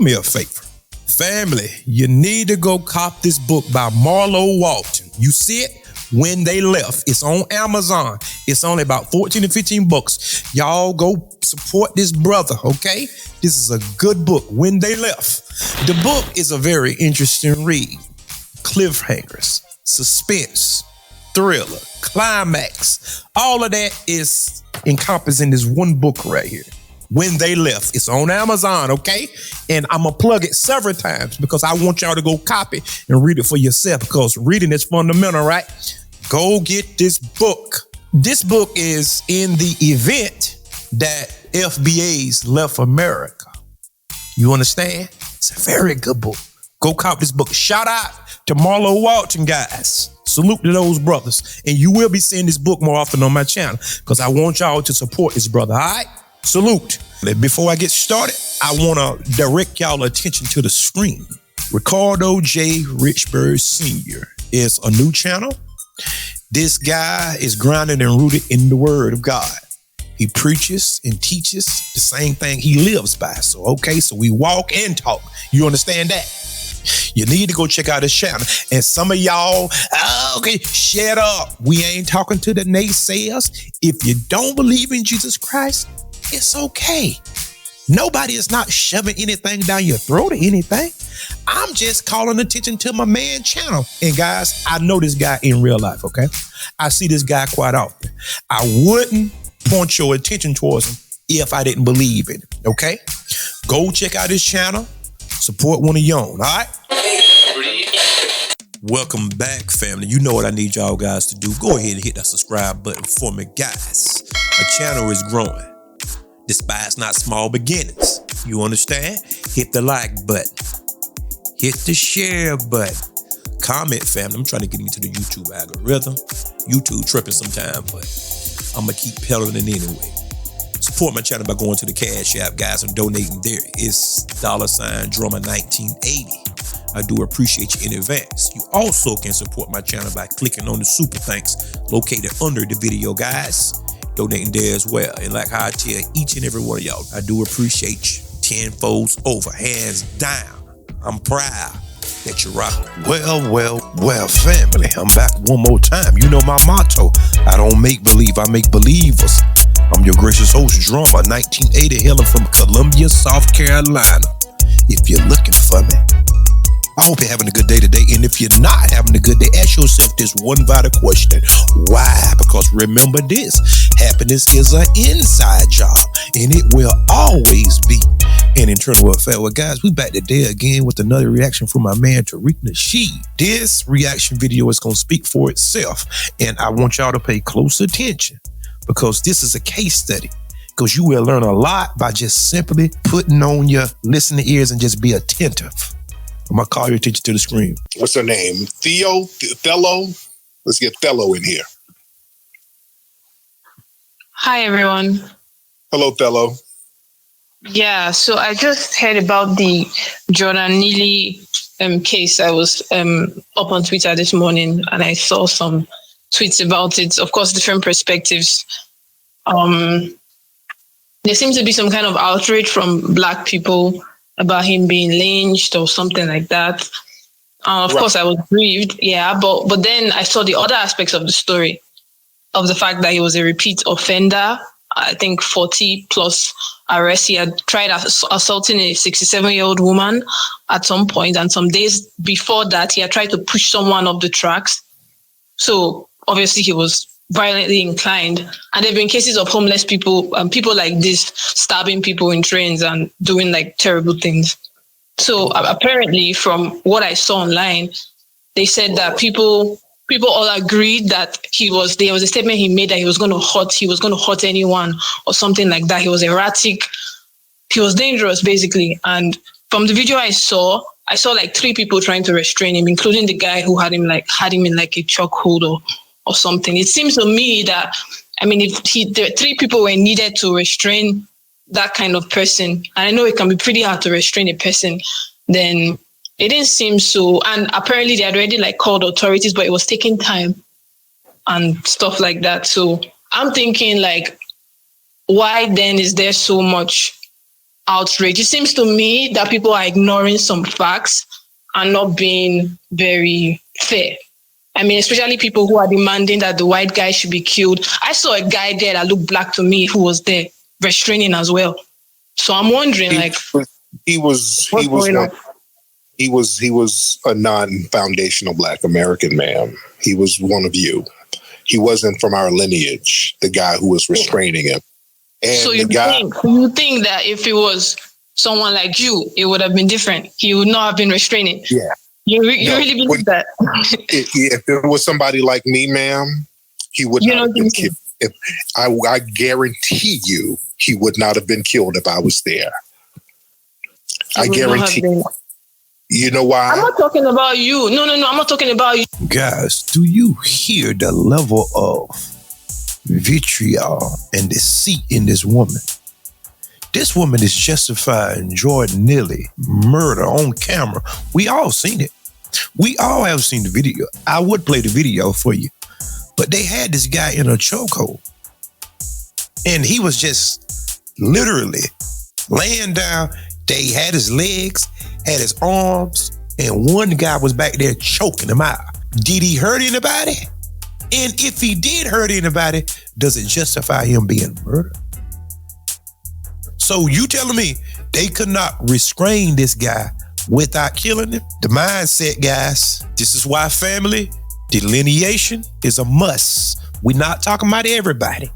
me a favor. Family, you need to go cop this book by Marlo Walton. You see it? When They Left. It's on Amazon. It's only about 14 to 15 bucks. Y'all go support this brother, okay? This is a good book, When They Left. The book is a very interesting read. Cliffhangers, suspense, thriller, climax. All of that is encompassed in this one book right here. When They Left. It's on Amazon, okay? And I'm going to plug it several times because I want y'all to go copy and read it for yourself because reading is fundamental, right? Go get this book. This book is in the event that FBA's left America. You understand? It's a very good book. Go copy this book. Shout out to Marlo Walton, guys. Salute to those brothers. And you will be seeing this book more often on my channel because I want y'all to support this brother, all right? Salute. Before I get started, I want to direct y'all attention to the screen. Ricardo J. Richburg Sr. is a new channel. This guy is grounded and rooted in the word of God. He preaches and teaches the same thing he lives by. So we walk and talk. You understand that? You need to go check out his channel. And some of y'all, shut up. We ain't talking to the naysayers. If you don't believe in Jesus Christ, it's okay. Nobody is not shoving anything down your throat or anything. I'm just calling attention to my man channel. And guys, I know this guy in real life, okay? I see this guy quite often. I wouldn't point your attention towards him if I didn't believe in him, okay? Go check out his channel. Support one of your own, all right? Welcome back, family. You know what I need y'all guys to do. Go ahead and hit that subscribe button for me, guys. Our channel is growing. Despise not small beginnings. You understand? Hit the like button. Hit the share button. Comment, family. I'm trying to get into the YouTube algorithm. YouTube tripping sometime, but I'm going to keep peddling it anyway. Support my channel by going to the Cash App, guys, and donating there. It's $Drummer1980. I do appreciate you in advance. You also can support my channel by clicking on the super thanks located under the video, guys. Donating there as well. And like how I tell each and every one of y'all, I do appreciate you 10 folds over, hands down. I'm proud that you rock. Well, family, I'm back one more time. You know my motto. I don't make believe, I make believers. I'm your gracious host, Drummer 1980, hailing from Columbia, South Carolina. If you're looking for me, I hope you're having a good day today. And if you're not having a good day, ask yourself this one vital question. Why? Because remember this, happiness is an inside job and it will always be an internal affair. Well, guys, we back today again with another reaction from my man, Tariq Nasheed. This reaction video is going to speak for itself. And I want y'all to pay close attention because this is a case study. Because you will learn a lot by just simply putting on your listening ears and just be attentive. I'm going to call your attention to the screen. What's her name? Thello? Let's get Thello in here. Hi, everyone. Hello, Thello. Yeah, so I just heard about the Jordan Neely case. I was up on Twitter this morning and I saw some tweets about it. Of course, different perspectives. There seems to be some kind of outrage from Black people about him being lynched or something like that. Of course, I was grieved, but then I saw the other aspects of the story, of the fact that he was a repeat offender. I think 40 plus arrests. He had tried assaulting a 67-year-old woman at some point, and some days before that, he had tried to push someone up the tracks. So obviously, he was violently inclined. And there have been cases of homeless people, people like this, stabbing people in trains and doing like terrible things. So apparently, from what I saw online, they said that people all agreed that there was a statement he made that he was going to hurt anyone or something like that. He was erratic. He was dangerous, basically. And from the video I saw like 3 people trying to restrain him, including the guy who had him in like a chokehold or something. It seems to me that, if the 3 people were needed to restrain that kind of person, and I know it can be pretty hard to restrain a person, then it didn't seem so. And apparently they had already called authorities, but it was taking time and stuff like that. So I'm thinking why then is there so much outrage. It seems to me that people are ignoring some facts and not being very fair. I mean, especially people who are demanding that the white guy should be killed. I saw a guy there that looked black to me who was there restraining as well. So I'm wondering, he was a non-foundational Black American man. He was one of you. He wasn't from our lineage, the guy who was restraining him. And so you think that if it was someone like you, it would have been different? He would not have been restraining? Yeah. You really believe that? If it was somebody like me, ma'am, he would not have been killed. I guarantee you, he would not have been killed if I was there. I guarantee. You know why? I'm not talking about you. No. I'm not talking about you. Guys, do you hear the level of vitriol and deceit in this woman? This woman is justifying Jordan Neely murder on camera. We all seen it. We all have seen the video. I would play the video for you. But they had this guy in a chokehold. And he was just literally laying down. They had his legs, had his arms, and one guy was back there choking him out. Did he hurt anybody? And if he did hurt anybody, does it justify him being murdered? So you telling me they could not restrain this guy without killing him? The mindset, guys. This is why family delineation is a must. We're not talking about everybody,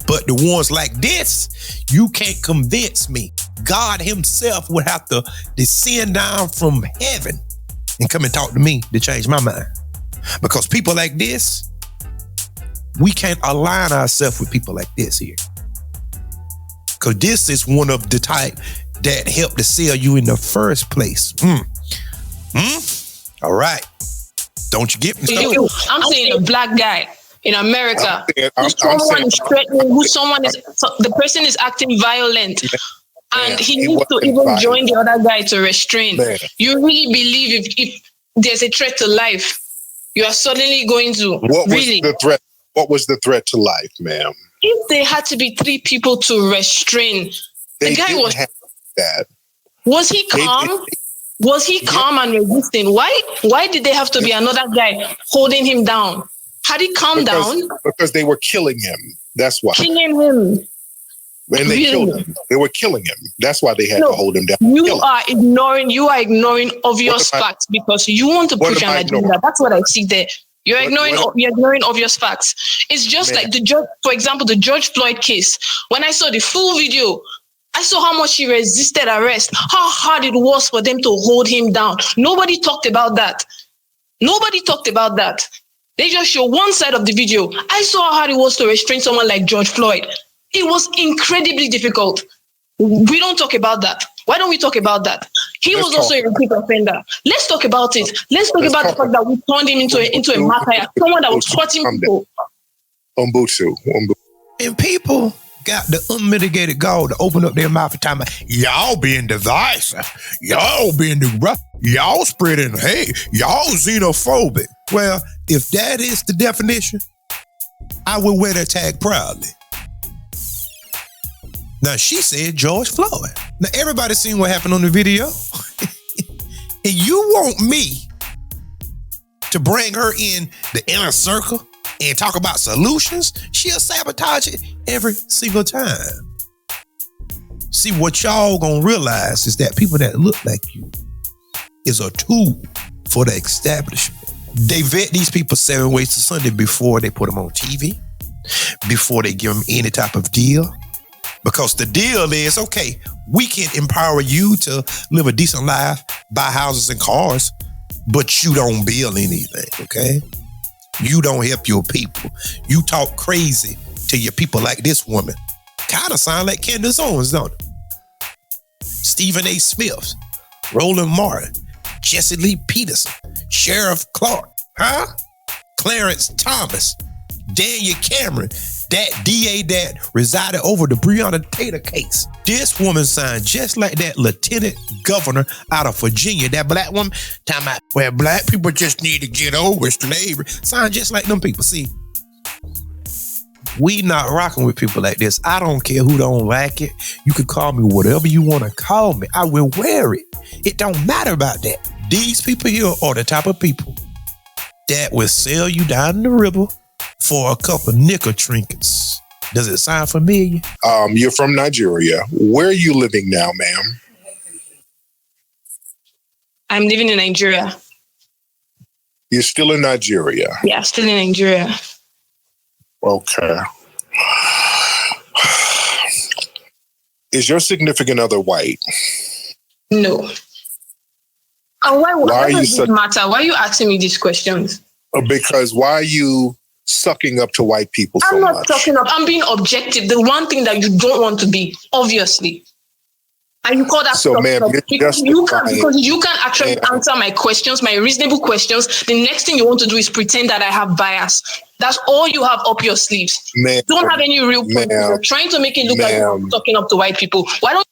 but the ones like this, you can't convince me. God himself would have to descend down from heaven and come and talk to me to change my mind. Because people like this, we can't align ourselves with people like this here. Because this is one of the type that helped to sell you in the first place. All right. Don't you get me started? I'm saying a black guy in America. The person is acting violent. And he needs to even join the other guy to restrain. Man. You really believe if there's a threat to life, you are suddenly going to What was the threat? What was the threat to life, ma'am? If there had to be 3 people to restrain, the guy was that. Was he calm? Was he calm and resisting? Why did they have to be another guy holding him down? Had he calmed down? Because they were killing him. That's why. Killing him. And they killed him. They were killing him. That's why they had to hold him down. You are ignoring obvious facts because you want to push an agenda. That's what I see there. You're ignoring obvious facts. It's just like the judge, for example, the George Floyd case. When I saw the full video, I saw how much he resisted arrest, how hard it was for them to hold him down. Nobody talked about that. They just show one side of the video. I saw how hard it was to restrain someone like George Floyd. It was incredibly difficult. We don't talk about that. Why don't we talk about that? He was also a repeat offender. Let's talk about it. Let's talk about the fact that we turned him into a martyr, someone that was hurting people. And people got the unmitigated gall to open up their mouth and time, y'all being divisive, y'all being the rough, y'all spreading hate, y'all xenophobic. Well, if that is the definition, I will wear that tag proudly. Now, she said George Floyd. Now, everybody seen what happened on the video. And you want me to bring her in the inner circle and talk about solutions? She'll sabotage it every single time. See, what y'all gonna realize is that people that look like you is a tool for the establishment. They vet these people 7 ways to Sunday before they put them on TV, before they give them any type of deal. Because the deal is, okay, we can empower you to live a decent life, buy houses and cars, but you don't build anything, okay? You don't help your people. You talk crazy to your people like this woman. Kind of sound like Candace Owens, don't it? Stephen A. Smith, Roland Martin, Jesse Lee Peterson, Sheriff Clark, Clarence Thomas, Daniel Cameron, that DA that resided over the Breonna Taylor case. This woman signed just like that lieutenant governor out of Virginia, that black woman, talking about, well, black people just need to get over slavery. Signed just like them people. See, We not rocking with people like this. I don't care who don't like it. You can call me whatever you want to call me. I will wear it. It don't matter about that. These people here are the type of people that will sell you down the river for a couple nickel trinkets. Does it sound familiar? You're from Nigeria. Where are you living now, ma'am? I'm living in Nigeria. You're still in Nigeria? Yeah, still in Nigeria. Okay. Is your significant other white? No. And why does it matter? Why are you asking me these questions? Because why are you sucking up to white people so much? I'm not sucking up. I'm being objective. The one thing that you don't want to be, obviously. And you call that so, ma'am, because you can actually answer my questions, my reasonable questions. The next thing you want to do is pretend that I have bias. That's all you have up your sleeves. You don't have any real points. You're trying to make it look like you're talking up to white people. Why don't?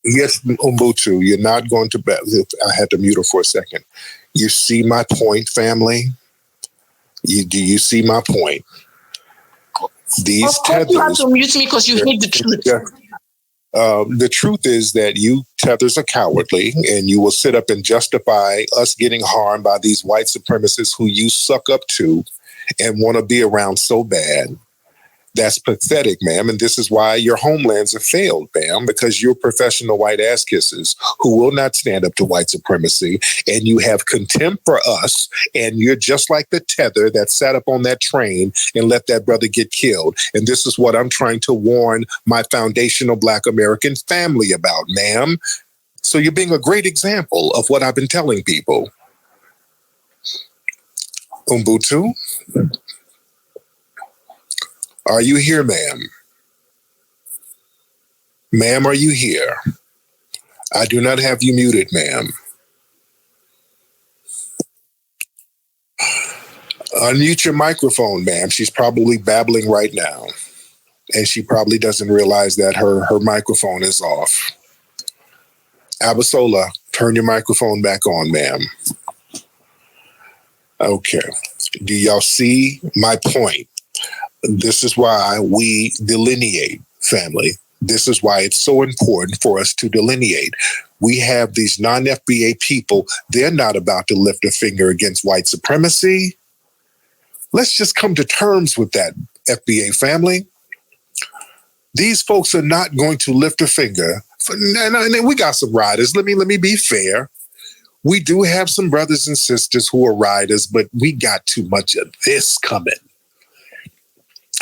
Yes, Umbutu, you're not going to bet. I had to mute her for a second. You see my point, family? Do you see my point? These tethers. You have to mute me because you hate the truth. Yeah. The truth is that you tethers are cowardly, and you will sit up and justify us getting harmed by these white supremacists who you suck up to and want to be around so bad. That's pathetic, ma'am. And this is why your homelands have failed, ma'am, because you're professional white ass kissers who will not stand up to white supremacy. And you have contempt for us. And you're just like the tether that sat up on that train and let that brother get killed. And this is what I'm trying to warn my foundational Black American family about, ma'am. So you're being a great example of what I've been telling people. Umbutu? Are you here, ma'am? Ma'am, are you here? I do not have you muted, ma'am. Unmute your microphone, ma'am. She's probably babbling right now. And she probably doesn't realize that her microphone is off. Abasola, turn your microphone back on, ma'am. Okay. Do y'all see my point? This is why we delineate, family. This is why it's so important for us to delineate. We have these non-FBA people. They're not about to lift a finger against white supremacy. Let's just come to terms with that, FBA family. These folks are not going to lift a finger. And we got some riders. Let me be fair. We do have some brothers and sisters who are riders, but we got too much of this coming.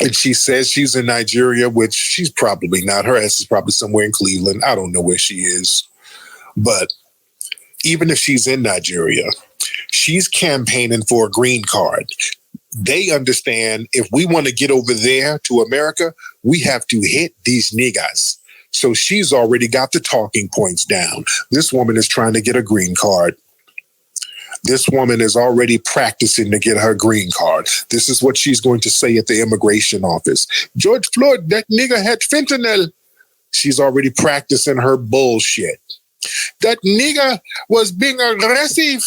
And she says she's in Nigeria, which she's probably not. Her ass is probably somewhere in Cleveland. I don't know where she is. But even if she's in Nigeria, she's campaigning for a green card. They understand if we want to get over there to America, we have to hit these niggas. So she's already got the talking points down. This woman is trying to get a green card. This woman is already practicing to get her green card. This is what she's going to say at the immigration office. George Floyd, that nigga had fentanyl. She's already practicing her bullshit. That nigga was being aggressive.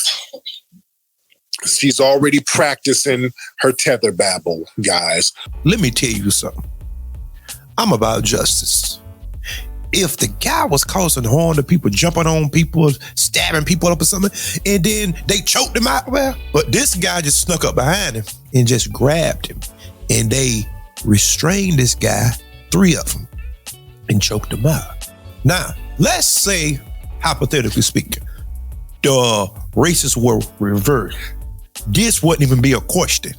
She's already practicing her tether babble, guys. Let me tell you something. I'm about justice. If the guy was causing harm to people, jumping on people, stabbing people up or something, and then they choked him out, well, but this guy just snuck up behind him and just grabbed him, and they restrained this guy, 3 of them, and choked him out. Now, let's say, hypothetically speaking, the races were reversed. This wouldn't even be a question.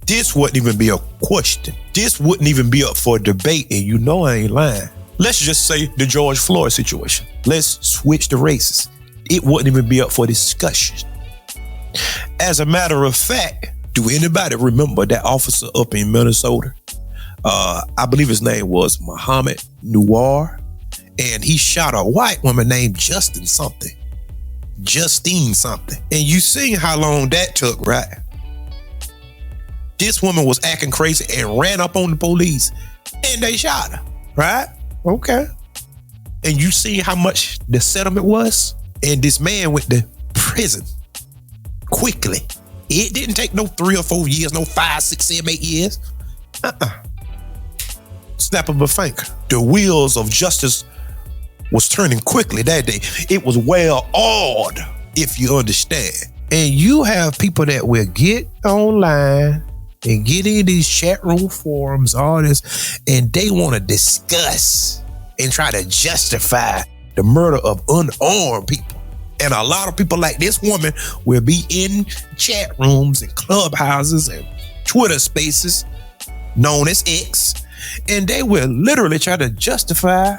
This wouldn't even be a question. This wouldn't even be up for debate, and you know I ain't lying. Let's just say the George Floyd situation. Let's switch the races. It wouldn't even be up for discussion. As a matter of fact, do anybody remember that officer up in Minnesota? I believe his name was Muhammad Noir, and he shot a white woman named Justine something. And you seen how long that took, right? This woman was acting crazy and ran up on the police, and they shot her, right? Okay. And you see how much the settlement was? And this man went to prison quickly. It didn't take no 3 or 4 years, no 5, 6, 7, 8 years. Snap of a finger. The wheels of justice was turning quickly that day. It was well oiled, if you understand. And you have people that will get online and get in these chat room forums, all this, and they want to discuss and try to justify the murder of unarmed people. And a lot of people like this woman will be in chat rooms and clubhouses and Twitter spaces known as X, and they will literally try to justify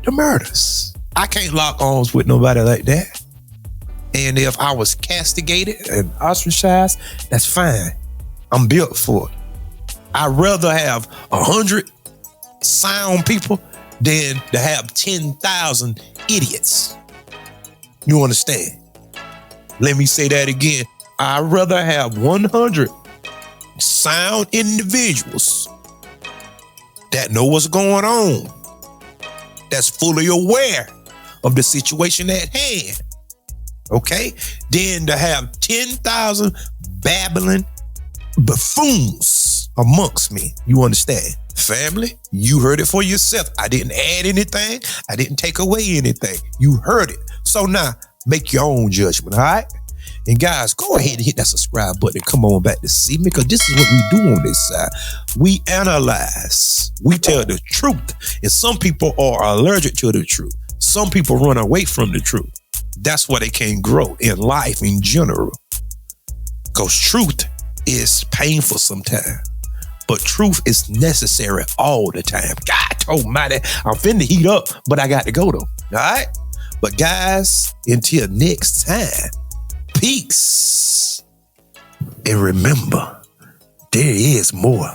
the murders. I can't lock arms with nobody like that. And if I was castigated and ostracized, that's fine. I'm built for it. I'd rather have 100 sound people than to have 10,000 idiots. You understand? Let me say that again. I'd rather have 100 sound individuals that know what's going on, that's fully aware of the situation at hand, okay? Then to have 10,000 babbling buffoons amongst me. You understand? Family, you heard it for yourself. I didn't add anything. I didn't take away anything. You heard it. So now, make your own judgment, all right? And guys, go ahead and hit that subscribe button and come on back to see me, because this is what we do on this side. We analyze. We tell the truth. And some people are allergic to the truth. Some people run away from the truth. That's why they can't grow in life in general. Because truth is painful sometimes. But truth is necessary all the time. God almighty, I'm finna heat up, but I got to go though. All right? But guys, until next time, peace. And remember, there is more.